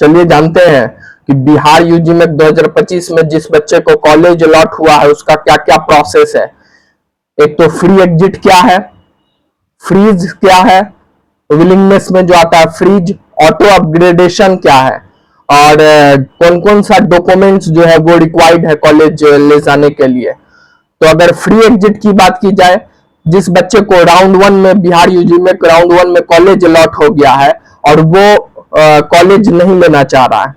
चलिए जानते हैं कि बिहार यूजी में 2025 में जिस बच्चे को कॉलेज अलॉट हुआ है उसका क्या क्या प्रोसेस है। एक तो फ्री एग्जिट क्या है, फ्रीज क्या है, विलिंगनेस में जो आता है फ्रीज, ऑटो अपग्रेडेशन क्या है, और कौन कौन सा डॉक्यूमेंट्स जो है वो रिक्वायर्ड है कॉलेज ले जाने के लिए। तो अगर फ्री एग्जिट की बात की जाए, जिस बच्चे को राउंड 1 में बिहार यूजी में राउंड 1 में कॉलेज अलॉट हो गया है और वो कॉलेज नहीं लेना चाह रहा है,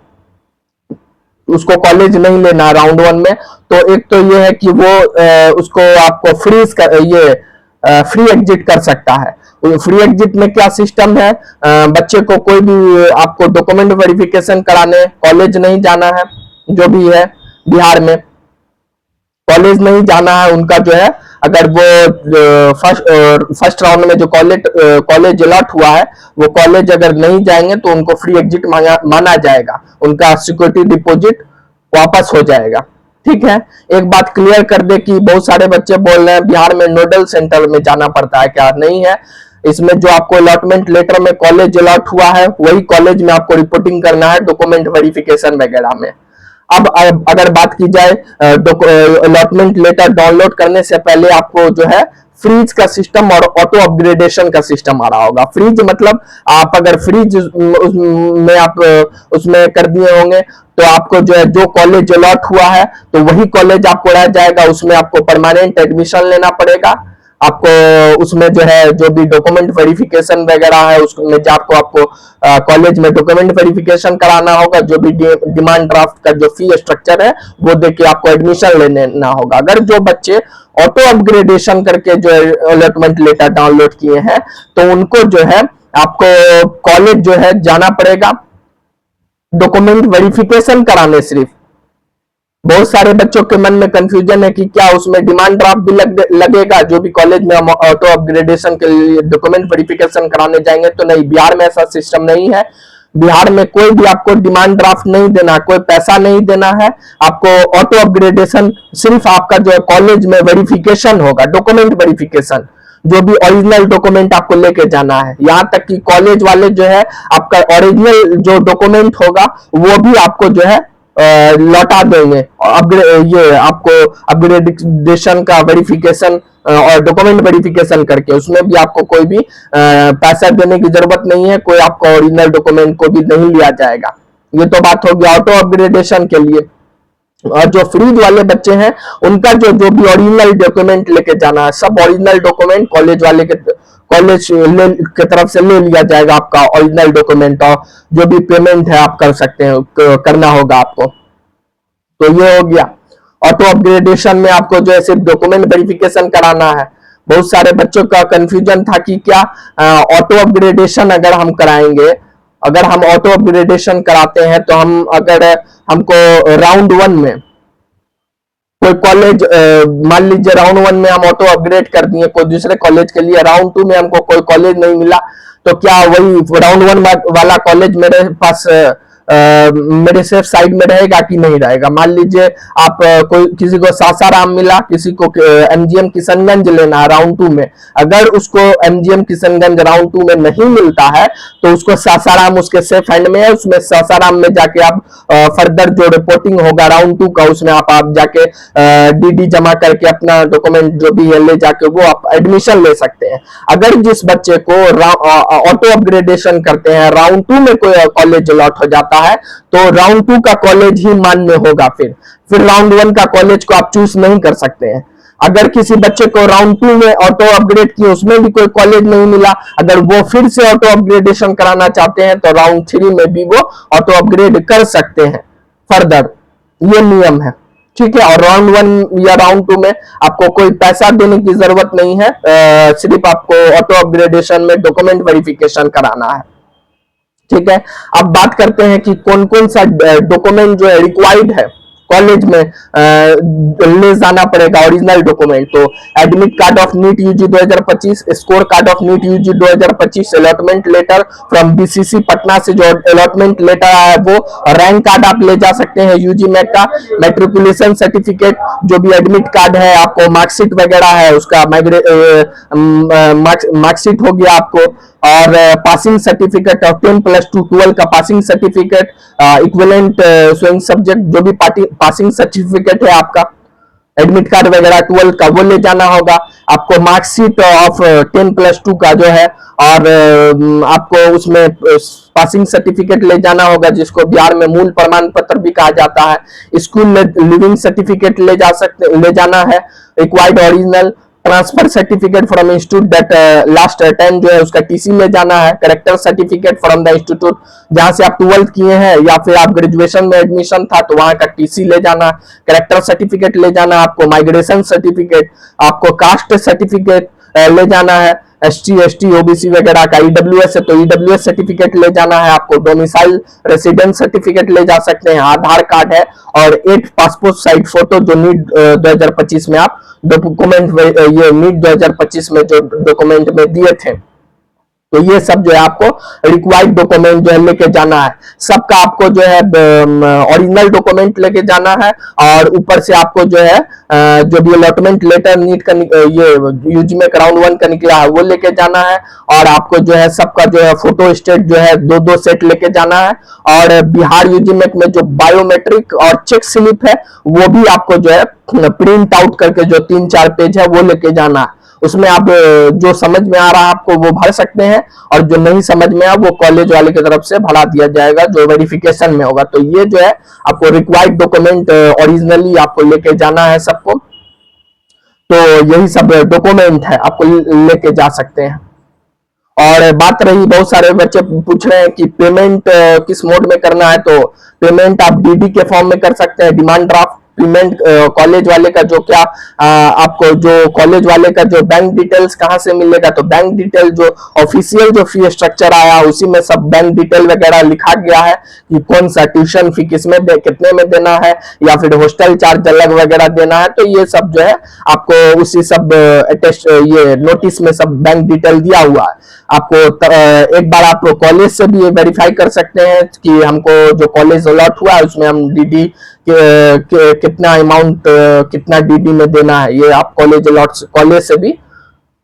उसको कॉलेज नहीं लेना राउंड 1 में, तो एक तो ये है कि वो उसको आपको फ्रीज कर ये फ्री एग्जिट कर सकता है। फ्री एग्जिट में क्या सिस्टम है, बच्चे को कोई भी आपको डॉक्यूमेंट वेरिफिकेशन कराने कॉलेज नहीं जाना है, जो भी है बिहार में कॉलेज नहीं जाना है उनका जो है, अगर वो फर्स्ट राउंड में जो कॉलेज अलॉट हुआ है वो कॉलेज अगर नहीं जाएंगे तो उनको फ्री एग्जिट माना जाएगा, उनका सिक्योरिटी डिपॉजिट वापस हो जाएगा। ठीक है, एक बात क्लियर कर दे कि बहुत सारे बच्चे बोल रहे हैं बिहार में नोडल सेंटर में जाना पड़ता है, क्या नहीं है। इसमें जो आपको अलॉटमेंट लेटर में कॉलेज अलॉट हुआ है वही कॉलेज में आपको रिपोर्टिंग करना है डॉक्यूमेंट वेरिफिकेशन वगैरह में। अब अगर बात की जाए अलॉटमेंट लेटर डाउनलोड करने से पहले आपको जो है फ्रीज का सिस्टम और ऑटो अपग्रेडेशन का सिस्टम आ रहा होगा। फ्रीज मतलब आप अगर फ्रीज में आप उसमें कर दिए होंगे तो आपको जो है जो कॉलेज अलॉट हुआ है तो वही कॉलेज आपको रह जाएगा, उसमें आपको परमानेंट एडमिशन लेना पड़ेगा। आपको उसमें जो है जो भी डॉक्यूमेंट वेरिफिकेशन वगैरह है उसमें जाकर आपको कॉलेज में डॉक्यूमेंट वेरिफिकेशन कराना होगा, जो भी डिमांड ड्राफ्ट का जो फी स्ट्रक्चर है वो देके आपको एडमिशन लेना होगा। अगर जो बच्चे ऑटो अपग्रेडेशन करके जो अलॉटमेंट लेटर डाउनलोड किए हैं तो उनको जो है आपको कॉलेज जो है जाना पड़ेगा डॉक्यूमेंट वेरिफिकेशन कराने सिर्फ। बहुत सारे बच्चों के मन में कंफ्यूजन है कि क्या उसमें डिमांड ड्राफ्ट भी लगेगा, जो भी कॉलेज में हम ऑटो अपग्रेडेशन के लिए डॉक्यूमेंट वेरिफिकेशन कराने जाएंगे। तो नहीं, बिहार में ऐसा सिस्टम नहीं है। बिहार में कोई भी आपको डिमांड ड्राफ्ट नहीं देना, कोई पैसा नहीं देना है आपको। ऑटो अपग्रेडेशन सिर्फ आपका जो है कॉलेज में वेरिफिकेशन होगा, डॉक्यूमेंट वेरिफिकेशन, जो भी ओरिजिनल डॉक्यूमेंट आपको लेके जाना है। यहाँ तक कि कॉलेज वाले जो है आपका ओरिजिनल जो डॉक्यूमेंट होगा वो भी आपको जो है लौटा देंगे। ये आपको अपग्रेडेशन का वेरिफिकेशन और डॉक्यूमेंट वेरिफिकेशन करके उसमें भी आपको कोई भी पैसा देने की जरूरत नहीं है, कोई आपको ओरिजिनल डॉक्यूमेंट को भी नहीं लिया जाएगा। ये तो बात होगी ऑटो अपग्रेडेशन के लिए। और जो फ्रीज वाले बच्चे हैं उनका जो भी ओरिजिनल डॉक्यूमेंट लेके जाना है, सब ओरिजिनल डॉक्यूमेंट कॉलेज वाले के कॉलेज के तरफ से ले लिया जाएगा आपका ओरिजिनल डॉक्यूमेंट, और जो भी पेमेंट है आप कर सकते हैं, करना होगा आपको। तो ये हो गया। ऑटो अपग्रेडेशन में आपको जो है सिर्फ डॉक्यूमेंट वेरिफिकेशन कराना है। बहुत सारे बच्चों का कंफ्यूजन था कि क्या ऑटो अपग्रेडेशन अगर हम कराएंगे, अगर हम ऑटो अपग्रेडेशन कराते हैं तो हम अगर हमको राउंड 1 में कोई कॉलेज मान लीजिए राउंड 1 में हम ऑटो अपग्रेड कर दिए कोई दूसरे कॉलेज के लिए, राउंड 2 में हमको कोई कॉलेज नहीं मिला, तो क्या वही राउंड 1 वाला कॉलेज मेरे पास मेरे सेफ साइड में रहेगा कि नहीं रहेगा। मान लीजिए आप कोई किसी को सासाराम मिला, किसी को एमजीएम किशनगंज लेना राउंड 2 में, अगर उसको एमजीएम किशनगंज राउंड 2 में नहीं मिलता है तो उसको सासाराम उसके सेफ हैंड में है, उसमें सासाराम में जाके आप फर्दर जो रिपोर्टिंग होगा राउंड 2 का उसमें आप जाके डीडी जमा करके अपना डॉक्यूमेंट जो भी है ले जाके वो आप एडमिशन ले सकते हैं। अगर जिस बच्चे को ऑटो अपग्रेडेशन करते हैं राउंड 2 में कोई कॉलेज अलॉट हो जाता है तो राउंड 2 का कॉलेज ही मान्य होगा, फिर राउंड 1 का कॉलेज को आप चूज नहीं कर सकते हैं। अगर किसी बच्चे को राउंड 2 में ऑटो अपग्रेड किए उसमें भी कोई कॉलेज नहीं मिला, अगर वो फिर से ऑटो अपग्रेडेशन कराना चाहते हैं तो राउंड 3 में भी वो ऑटो अपग्रेड कर सकते हैं फर्दर, ये नियम है। ठीक है, और राउंड 1 या राउंड 2 में आपको कोई पैसा देने की जरूरत नहीं है, सिर्फ आपको ऑटो अपग्रेडेशन में डॉक्यूमेंट वेरिफिकेशन कराना है। ठीक है, अब बात करते हैं कि कौन कौन सा डॉक्यूमेंट जो है रिक्वायर्ड है कॉलेज में ले जाना पड़ेगा ओरिजिनल डॉक्यूमेंट। तो admit card of NEET UG 2025, score card of NEET UG 2025, allotment letter from BCC Patna से जो अलॉटमेंट लेटर आया है वो, रैंक कार्ड आप ले जा सकते हैं यूजी मैक का, मैट्रिकुलेशन सर्टिफिकेट, जो भी एडमिट कार्ड है आपको, मार्कशीट वगैरह है उसका मार्कशीट हो गया आपको, और पासिंग सर्टिफिकेट और 10+2 12 का पासिंग सर्टिफिकेट, इक्विवेलेंट स्वयं सब्जेक्ट जो भी पासिंग सर्टिफिकेट है आपका, एडमिट कार्ड वगैरह 12 का वो ले जाना होगा आपको, मार्कशीट ऑफ 10+2 का जो है, और आपको उसमें पासिंग सर्टिफिकेट ले जाना होगा जिसको बिहार में मूल प्रमाण पत्र भी कहा जाता है। स्कूल में लिविंग सर्टिफिकेट ले जाना है, required original, transfer certificate from institute that last attend जो है उसका टीसी ले जाना है, character certificate from the institute जहां से आप 12th किए हैं या फिर आप ग्रेजुएशन में एडमिशन था तो वहां का टीसी ले जाना, करेक्टर सर्टिफिकेट ले जाना आपको, माइग्रेशन सर्टिफिकेट, आपको कास्ट सर्टिफिकेट ले जाना है, SC ST OBC वगैरह का, EWS है तो EWS सर्टिफिकेट ले जाना है आपको, डोमिसाइल रेसिडेंस सर्टिफिकेट ले जा सकते हैं, आधार कार्ड है, और 8 पासपोर्ट साइज फोटो जो नीट 2025 में आप डॉक्यूमेंट, ये नीट 2025 में जो डॉक्यूमेंट में दिए थे, तो ये सब जो है आपको रिक्वायर्ड डॉक्यूमेंट जो है लेके जाना है। सबका आपको जो है ओरिजिनल डॉक्यूमेंट लेके जाना है, और ऊपर से आपको जो है जो भी अलॉटमेंट लेटर नीट का ये यूजीमेक राउंड 1 का निकला है वो लेके जाना है, और आपको जो है सबका जो है फोटो स्टेट जो है 2-2 सेट लेके जाना है, और बिहार यूजीमेक में जो बायोमेट्रिक और चेक स्लिप है वो भी आपको जो है प्रिंट आउट करके जो 3-4 पेज है वो लेके जाना है। उसमें आप जो समझ में आ रहा है आपको वो भर सकते हैं, और जो नहीं समझ में आ वो कॉलेज वाले की तरफ से भरा दिया जाएगा जो वेरिफिकेशन में होगा। तो ये जो है आपको रिक्वायर्ड डॉक्यूमेंट ओरिजिनली आपको लेके जाना है सबको, तो यही सब डॉक्यूमेंट है आपको लेके जा सकते हैं। और बात रही, बहुत सारे बच्चे पूछ रहे हैं कि पेमेंट किस मोड में करना है, तो पेमेंट आप डीडी के फॉर्म में कर सकते हैं, डिमांड ड्राफ्ट पेमेंट। कॉलेज वाले का जो क्या आपको जो कॉलेज वाले का जो बैंक डिटेल्स कहां से मिलेगा, तो बैंक डिटेल जो ऑफिशियल जो फी स्ट्रक्चर आया उसी में सब बैंक डिटेल वगैरह लिखा गया है कि कौन सा ट्यूशन फी किसमें कितने में देना है, या फिर हॉस्टल चार्ज अलग वगैरह देना है, तो ये सब जो है आपको उसी सब ये नोटिस में सब बैंक डिटेल दिया हुआ है। आपको एक बार आप कॉलेज से भी वेरीफाई कर सकते हैं कि हमको जो कॉलेज अलॉट हुआ है उसमें हम डीडी कितना अमाउंट कितना डीडी में देना है, ये आप कॉलेज से भी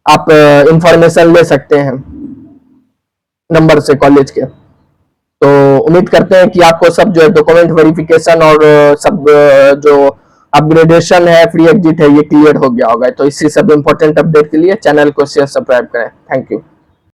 आप इंफॉर्मेशन ले सकते हैं नंबर से कॉलेज के। तो उम्मीद करते हैं कि आपको सब जो है डॉक्यूमेंट वेरिफिकेशन और सब जो अपग्रेडेशन है, फ्री एग्जिट है, ये क्लियर हो गया होगा। तो इसी सब इंपॉर्टेंट अपडेट के लिए चैनल को शेयर सब्सक्राइब करें। Thank you.